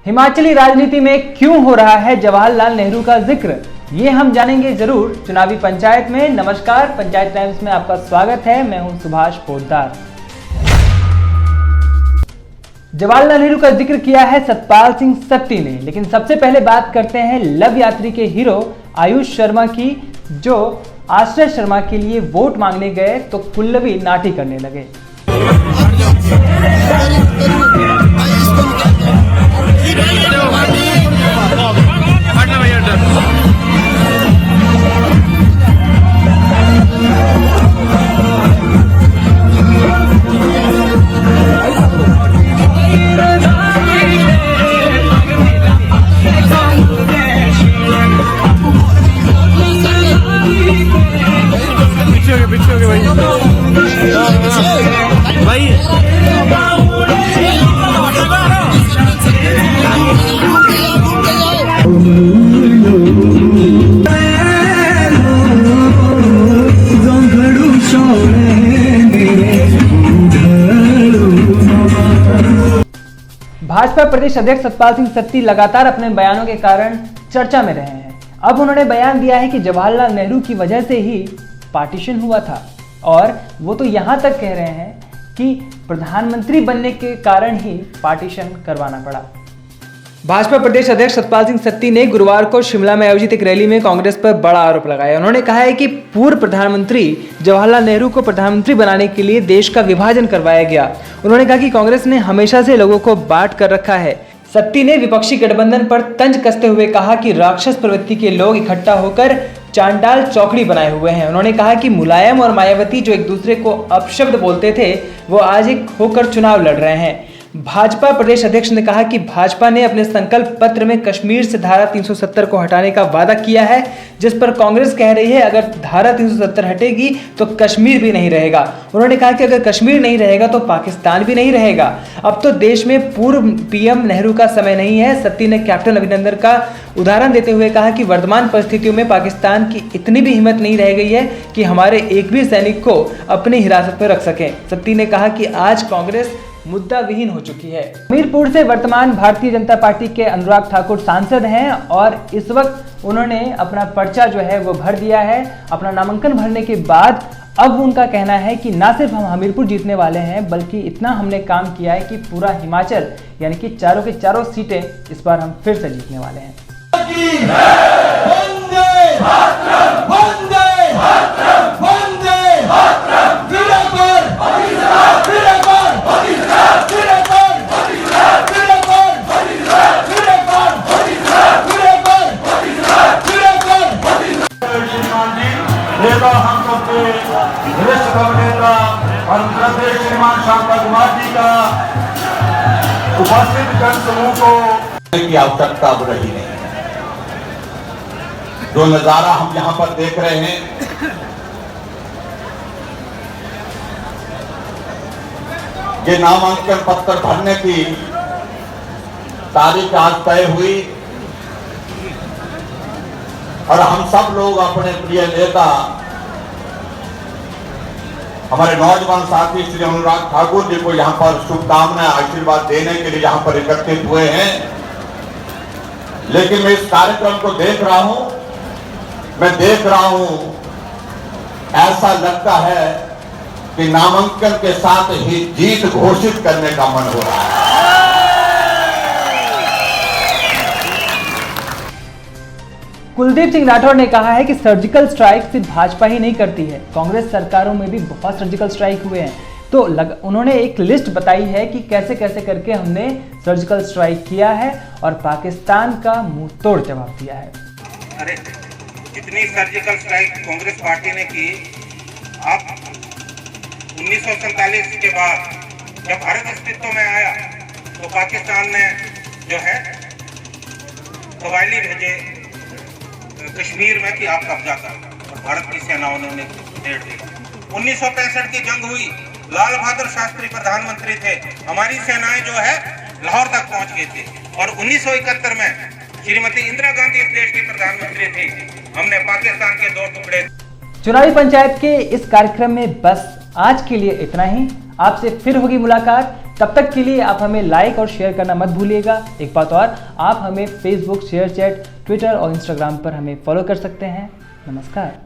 हिमाचली राजनीति में क्यों हो रहा है जवाहरलाल नेहरू का जिक्र, ये हम जानेंगे जरूर चुनावी पंचायत में। नमस्कार, पंचायत टाइम्स में आपका स्वागत है। मैं हूं सुभाष पोद्दार। जवाहरलाल नेहरू का जिक्र किया है सतपाल सिंह सत्ती ने, लेकिन सबसे पहले बात करते हैं लव यात्री के हीरो आयुष शर्मा की, जो आश्रय शर्मा के लिए वोट मांगने गए तो कुल्लवी नाटी करने लगे। भाजपा प्रदेश अध्यक्ष सतपाल सिंह सत्ती लगातार अपने बयानों के कारण चर्चा में रहे हैं। अब उन्होंने बयान दिया है कि जवाहरलाल नेहरू की वजह से ही पार्टीशन हुआ था, और वो तो यहां तक कह रहे हैं कि प्रधानमंत्री बनने के कारण ही पार्टीशन करवाना पड़ा। भाजपा प्रदेश अध्यक्ष सतपाल सिंह सत्ती ने गुरुवार को शिमला में आयोजित एक रैली में कांग्रेस पर बड़ा आरोप लगाया। उन्होंने कहा है कि पूर्व प्रधानमंत्री जवाहरलाल नेहरू को प्रधानमंत्री बनाने के लिए देश का विभाजन करवाया गया। उन्होंने कहा कि कांग्रेस ने हमेशा से लोगों को बांट कर रखा है। सत्ती ने विपक्षी गठबंधन पर तंज कसते हुए कहा कि राक्षस प्रवृत्ति के लोग इकट्ठा होकर चांडाल चौकड़ी बनाए हुए हैं। उन्होंने कहा कि मुलायम और मायावती जो एक दूसरे को अपशब्द बोलते थे, वो आज एक होकर चुनाव लड़ रहे हैं। भाजपा प्रदेश अध्यक्ष ने कहा कि भाजपा ने अपने संकल्प पत्र में कश्मीर से धारा 370 को हटाने का वादा किया है, जिस पर कांग्रेस कह रही है अगर धारा 370 हटेगी तो कश्मीर भी नहीं रहेगा। उन्होंने कहा कि अगर कश्मीर नहीं रहेगा तो पाकिस्तान भी नहीं रहेगा। अब तो देश में पूर्व पीएम नेहरू का समय नहीं है। सत्ती ने कैप्टन अभिनंदन का उदाहरण देते हुए कहा कि वर्तमान परिस्थितियों में पाकिस्तान की इतनी भी हिम्मत नहीं रह गई है कि हमारे एक भी सैनिक को अपनी हिरासत में रख सकें। सत्ती ने कहा कि आज कांग्रेस मुद्दा विहीन हो चुकी है। हमीरपुर से वर्तमान भारतीय जनता पार्टी के अनुराग ठाकुर सांसद हैं, और इस वक्त उन्होंने अपना पर्चा जो है वो भर दिया है। अपना नामांकन भरने के बाद अब उनका कहना है कि ना सिर्फ हम हमीरपुर जीतने वाले हैं, बल्कि इतना हमने काम किया है कि पूरा हिमाचल यानी कि चारों के चारों सीटें इस बार हम फिर से जीतने वाले हैं। श्रीमान शांता कुमार जी का उपस्थित जन समूह को की आवश्यकता अब रही नहीं है। जो नजारा हम यहाँ पर देख रहे हैं, ये नामांकन पत्र भरने की तारीख आज तय हुई, और हम सब लोग अपने प्रिय नेता हमारे नौजवान साथी श्री अनुराग ठाकुर जी को यहाँ पर शुभकामनाएं आशीर्वाद देने के लिए यहाँ पर एकत्रित हुए हैं। लेकिन मैं इस कार्यक्रम को देख रहा हूं, ऐसा लगता है कि नामांकन के साथ ही जीत घोषित करने का मन हो रहा है। कुलदीप सिंह राठौर ने कहा है कि सर्जिकल स्ट्राइक सिर्फ भाजपा ही नहीं करती है, कांग्रेस सरकारों में भी बहुत सर्जिकल स्ट्राइक हुए हैं। तो उन्होंने एक लिस्ट बताई है कि कैसे कैसे करके हमने सर्जिकल स्ट्राइक किया है, और पाकिस्तान का मुंह तोड़ जवाब दिया है। अरे इतनी सर्जिकल स्ट्राइक कांग्रेस पार्टी ने की। अब 1947 के बाद जब भारत अस्तित्व में आया तो पाकिस्तान ने जो है कबायली भेजे कश्मीर में कि आप कब्जा कर, और भारत की सेनाओं ने उन्हें घेर दिया। 1965 की जंग हुई, लाल बहादुर शास्त्री प्रधानमंत्री थे, हमारी सेनाएं जो है लाहौर तक पहुंच गई थी, और 1971 में श्रीमती इंदिरा गांधी इस देश की प्रधानमंत्री थी, हमने पाकिस्तान के 2 टुकड़े। चुनावी पंचायत के इस कार्यक्रम में बस आज के लिए इतना ही। आपसे फिर होगी मुलाकात तब तक के लिए आप हमें लाइक और शेयर करना मत भूलिएगा। एक बात और, आप हमें फेसबुक, शेयर चैट, ट्विटर और इंस्टाग्राम पर हमें फॉलो कर सकते हैं। नमस्कार।